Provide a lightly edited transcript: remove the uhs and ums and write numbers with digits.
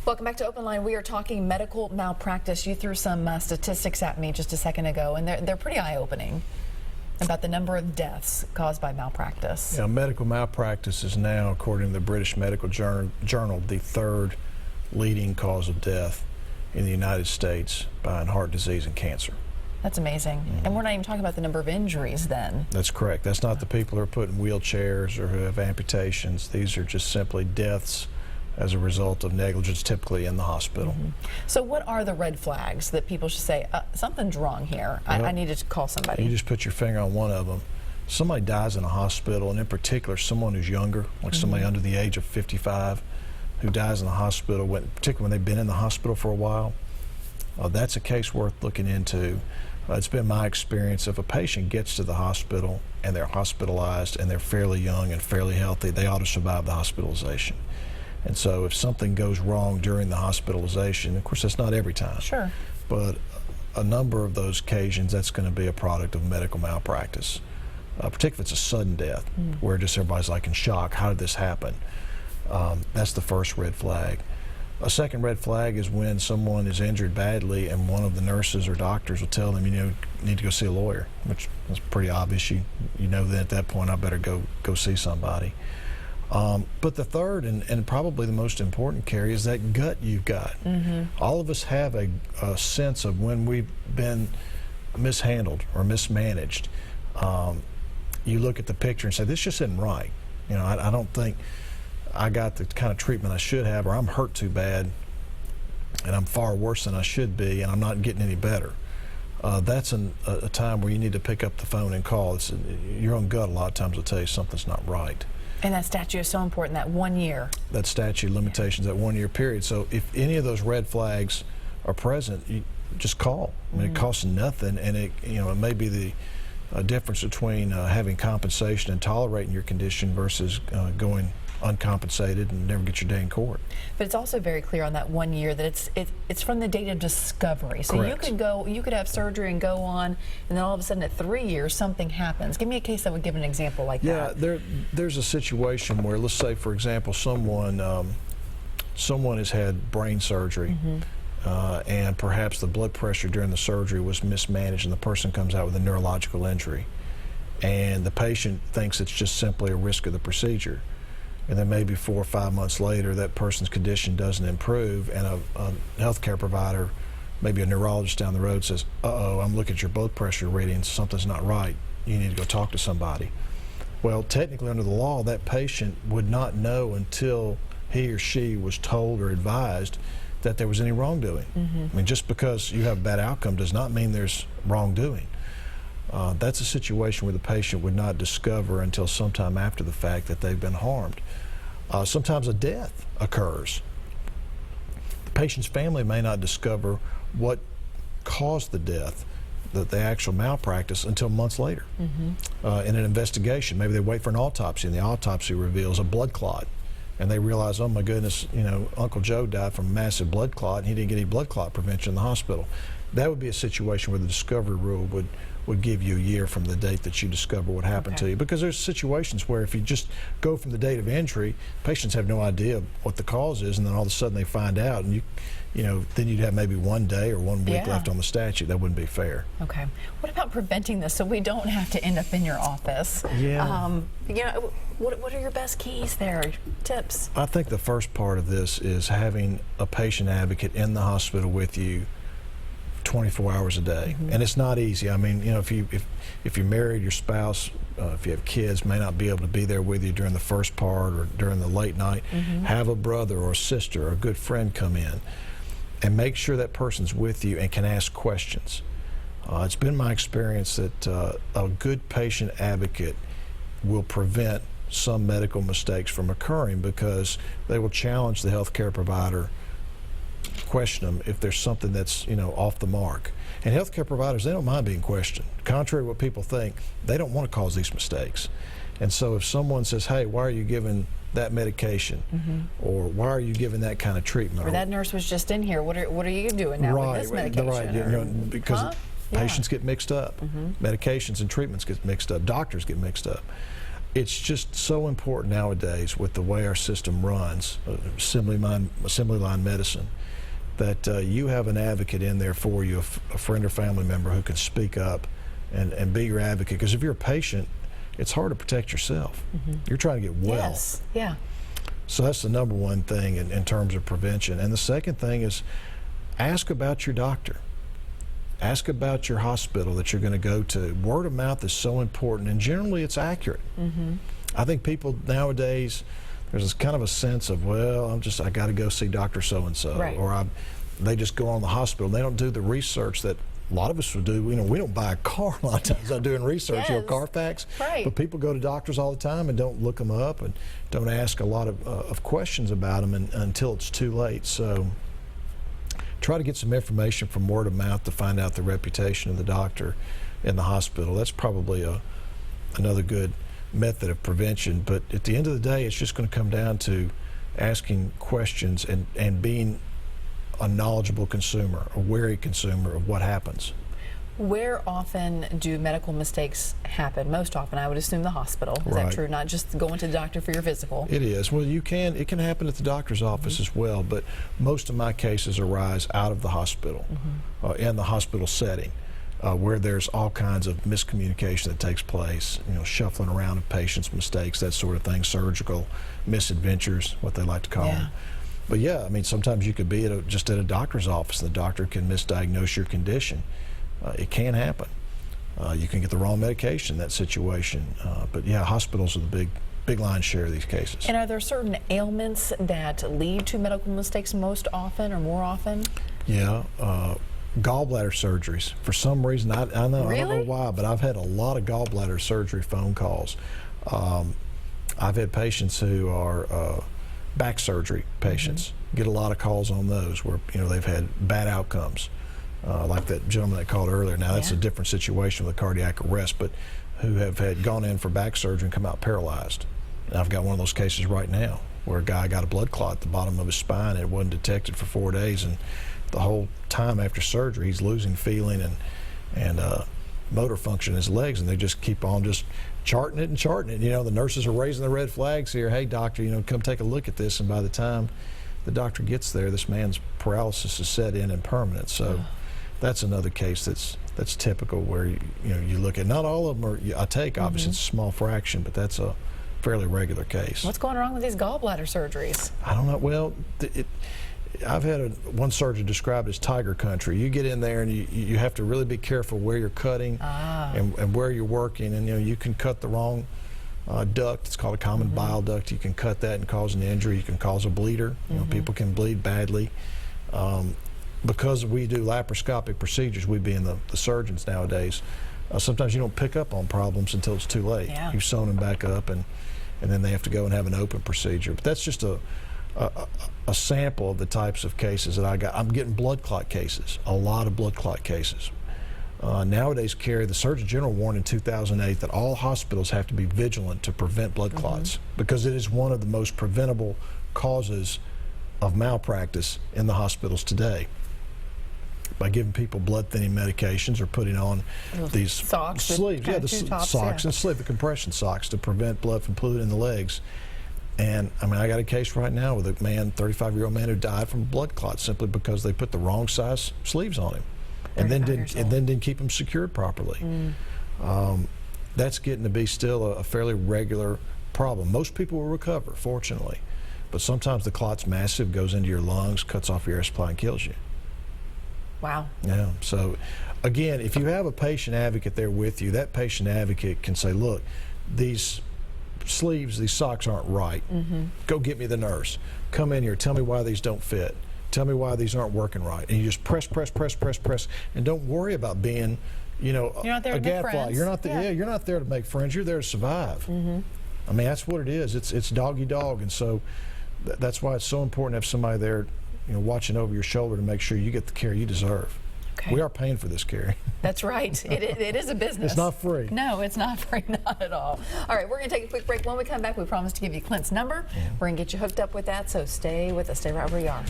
Welcome back to OpenLine. We are talking medical malpractice. You threw some statistics at me just a second ago, and they're pretty eye-opening about the number of deaths caused by malpractice. Yeah, medical malpractice is now, according to the British Medical Journal, the third leading cause of death in the United States behind heart disease and cancer. That's amazing. And we're not even talking about the number of injuries then. That's correct. That's not the people who are put in wheelchairs or who have amputations. These are just simply deaths as a result of negligence, typically in the hospital. So what are the red flags that people should say, something's wrong here, I need to call somebody? You just put your finger on one of them. Somebody dies in a hospital, and in particular someone who's younger, like somebody under the age of 55 who dies in the hospital, particularly when they've been in the hospital for a while. That's a case worth looking into. It's been my experience, if a patient gets to the hospital and they're hospitalized and they're fairly young and fairly healthy, they ought to survive the hospitalization. And so if something goes wrong during the hospitalization, of course that's not every time, Sure, but a number of those occasions that's going to be a product of medical malpractice, particularly if it's a sudden death where just everybody's like in shock, how did this happen? That's the first red flag. A second red flag is when someone is injured badly and one of the nurses or doctors will tell them, you need to go see a lawyer, which is pretty obvious. You know that at that point I better go see somebody. But the third and probably the most important, Carrie, is that gut you've got. All of us have a sense of when we've been mishandled or mismanaged. You look at the picture and say, this just isn't right. I don't think I got the kind of treatment I should have, or I'm hurt too bad and I'm far worse than I should be and I'm not getting any better. That's a time where you need to pick up the phone and call. Your own gut a lot of times will tell you something's not right. and that statute is so important, that 1 year. That statute limitations, that 1 year period. So if any of those red flags are present, you just call. I mean, it costs nothing, and it may be the difference between having compensation and tolerating your condition versus going uncompensated and never get your day in court. But it's also very clear on that 1 year that it's from the date of discovery. So Correct. you could have surgery and go on, and then all of a sudden at 3 years something happens. Give me a case that would give an example like that. Yeah, there's a situation where, let's say for example, someone has had brain surgery, and perhaps the blood pressure during the surgery was mismanaged, and the person comes out with a neurological injury, and the patient thinks it's just simply a risk of the procedure. And then maybe 4 or 5 months later, that person's condition doesn't improve, and a healthcare provider, maybe a neurologist down the road, says, uh-oh, I'm looking at your blood pressure readings, something's not right, you need to go talk to somebody. Well, technically under the law, that patient would not know until he or she was told or advised that there was any wrongdoing. I mean, just because you have a bad outcome does not mean there's wrongdoing. That's a situation where the patient would not discover until sometime after the fact that they've been harmed. Sometimes a death occurs. The patient's family may not discover what caused the death, the actual malpractice, until months later. In an investigation, maybe they wait for an autopsy, and the autopsy reveals a blood clot. And they realize, oh my goodness, Uncle Joe died from a massive blood clot, and he didn't get any blood clot prevention in the hospital. That would be a situation where the discovery rule would give you a year from the date that you discover what happened to you. Because there's situations where if you just go from the date of injury, patients have no idea what the cause is, and then all of a sudden they find out, and then you'd have maybe 1 day or 1 week left on the statute. That wouldn't be fair. Okay. What about preventing this so we don't have to end up in your office? Yeah. What are your best keys there, tips? I think the first part of this is having a patient advocate in the hospital with you 24 hours a day, and it's not easy. I mean, if you're married, your spouse, if you have kids, may not be able to be there with you during the first part or during the late night. Have a brother or a sister or a good friend come in, and make sure that person's with you and can ask questions. It's been my experience that a good patient advocate will prevent some medical mistakes from occurring, because they will challenge the healthcare provider, question them if there's something that's off the mark. And healthcare providers, they don't mind being questioned. Contrary to what people think, they don't want to cause these mistakes. And so if someone says, hey, why are you giving that medication, or why are you giving that kind of treatment, Or that nurse was just in here, what are you doing now with this medication? Because patients get mixed up, medications and treatments get mixed up, doctors get mixed up. it's just so important nowadays with the way our system runs, assembly line medicine, that you have an advocate in there for you, a friend or family member who can speak up and be your advocate. Because if you're a patient, it's hard to protect yourself. You're trying to get well. Yes, yeah. So that's the number one thing in terms of prevention. And the second thing is ask about your doctor. Ask about your hospital that you're going to go to. Word of mouth is so important, and generally it's accurate. I think people nowadays, there's this kind of a sense of, well, I got to go see Dr. So-and-so. Right. Or they just go on the hospital. They don't do the research that a lot of us would do. We don't buy a car a lot of times on doing research, Yes. Carfax. Right. But people go to doctors all the time and don't look them up and don't ask a lot of questions about them until it's too late. So try to get some information from word of mouth to find out the reputation of the doctor in the hospital. That's probably another good method of prevention. But at the end of the day, it's just going to come down to asking questions and being a knowledgeable consumer, a wary consumer of what happens. Where often do medical mistakes happen? Most often, I would assume the hospital. Is that Right. true? Not just going to the doctor for your physical. It is. Well, it can happen at the doctor's office as well, but most of my cases arise out of the hospital, in the hospital setting, where there's all kinds of miscommunication that takes place, shuffling around of patients' mistakes, that sort of thing, surgical misadventures, what they like to call them. But yeah, I mean, sometimes you could be just at a doctor's office, and the doctor can misdiagnose your condition. It can happen. You can get the wrong medication in that situation. But yeah, hospitals are the big lion's share of these cases. And are there certain ailments that lead to medical mistakes most often or more often? Yeah, gallbladder surgeries. For some reason, I don't know why, but I've had a lot of gallbladder surgery phone calls. I've had patients who are back surgery patients. Get a lot of calls on those where they've had bad outcomes. Like that gentleman that called earlier. Now that's a different situation with a cardiac arrest, but who have gone in for back surgery and come out paralyzed. And I've got one of those cases right now where a guy got a blood clot at the bottom of his spine and it wasn't detected for 4 days, and the whole time after surgery he's losing feeling and motor function in his legs, and they just keep on just charting it. The nurses are raising the red flags here. Hey doctor, come take a look at this, and by the time the doctor gets there, this man's paralysis is set in and permanent. So that's another case that's typical where you look at, not all of them are obviously it's a small fraction, but that's a fairly regular case. What's going wrong with these gallbladder surgeries? I don't know. Well, I've had one surgeon describe it as tiger country. You get in there and you have to really be careful where you're cutting and where you're working, and you can cut the wrong duct. It's called a common bile duct. You can cut that and cause an injury. You can cause a bleeder. People can bleed badly. Because we do laparoscopic procedures, we being the surgeons nowadays, sometimes you don't pick up on problems until it's too late. Yeah. You've sewn them back up, and then they have to go and have an open procedure. But that's just a sample of the types of cases that I got. I'm getting blood clot cases, a lot of blood clot cases. Nowadays, Carrie, the Surgeon General warned in 2008 that all hospitals have to be vigilant to prevent blood clots because it is one of the most preventable causes of malpractice in the hospitals today. By giving people blood thinning medications or putting on these socks, sleeves, the socks and sleeve, the compression socks to prevent blood from pooling in the legs. And I mean, I got a case right now with a man, 35-year-old man, who died from blood clots simply because they put the wrong size sleeves on him, and then didn't keep them secured properly. That's getting to be still a fairly regular problem. Most people will recover, fortunately, but sometimes the clot's massive, goes into your lungs, cuts off your air supply, and kills you. Wow. Yeah. So, again, if you have a patient advocate there with you, that patient advocate can say, look, these sleeves, these socks aren't right. Go get me the nurse. Come in here. Tell me why these don't fit. Tell me why these aren't working right. And you just press, and don't worry about being, You're not there to make friends. You're not there. Yeah, you're not there to make friends. You're there to survive. I mean, that's what it is. It's dog eat dog, and so that's why it's so important to have somebody there, watching over your shoulder to make sure you get the care you deserve. Okay. We are paying for this, Carrie. That's right. It is a business. It's not free. No, it's not free, not at all. All right, we're going to take a quick break. When we come back, we promise to give you Clint's number. We're going to get you hooked up with that, so stay with us. Stay right where you are.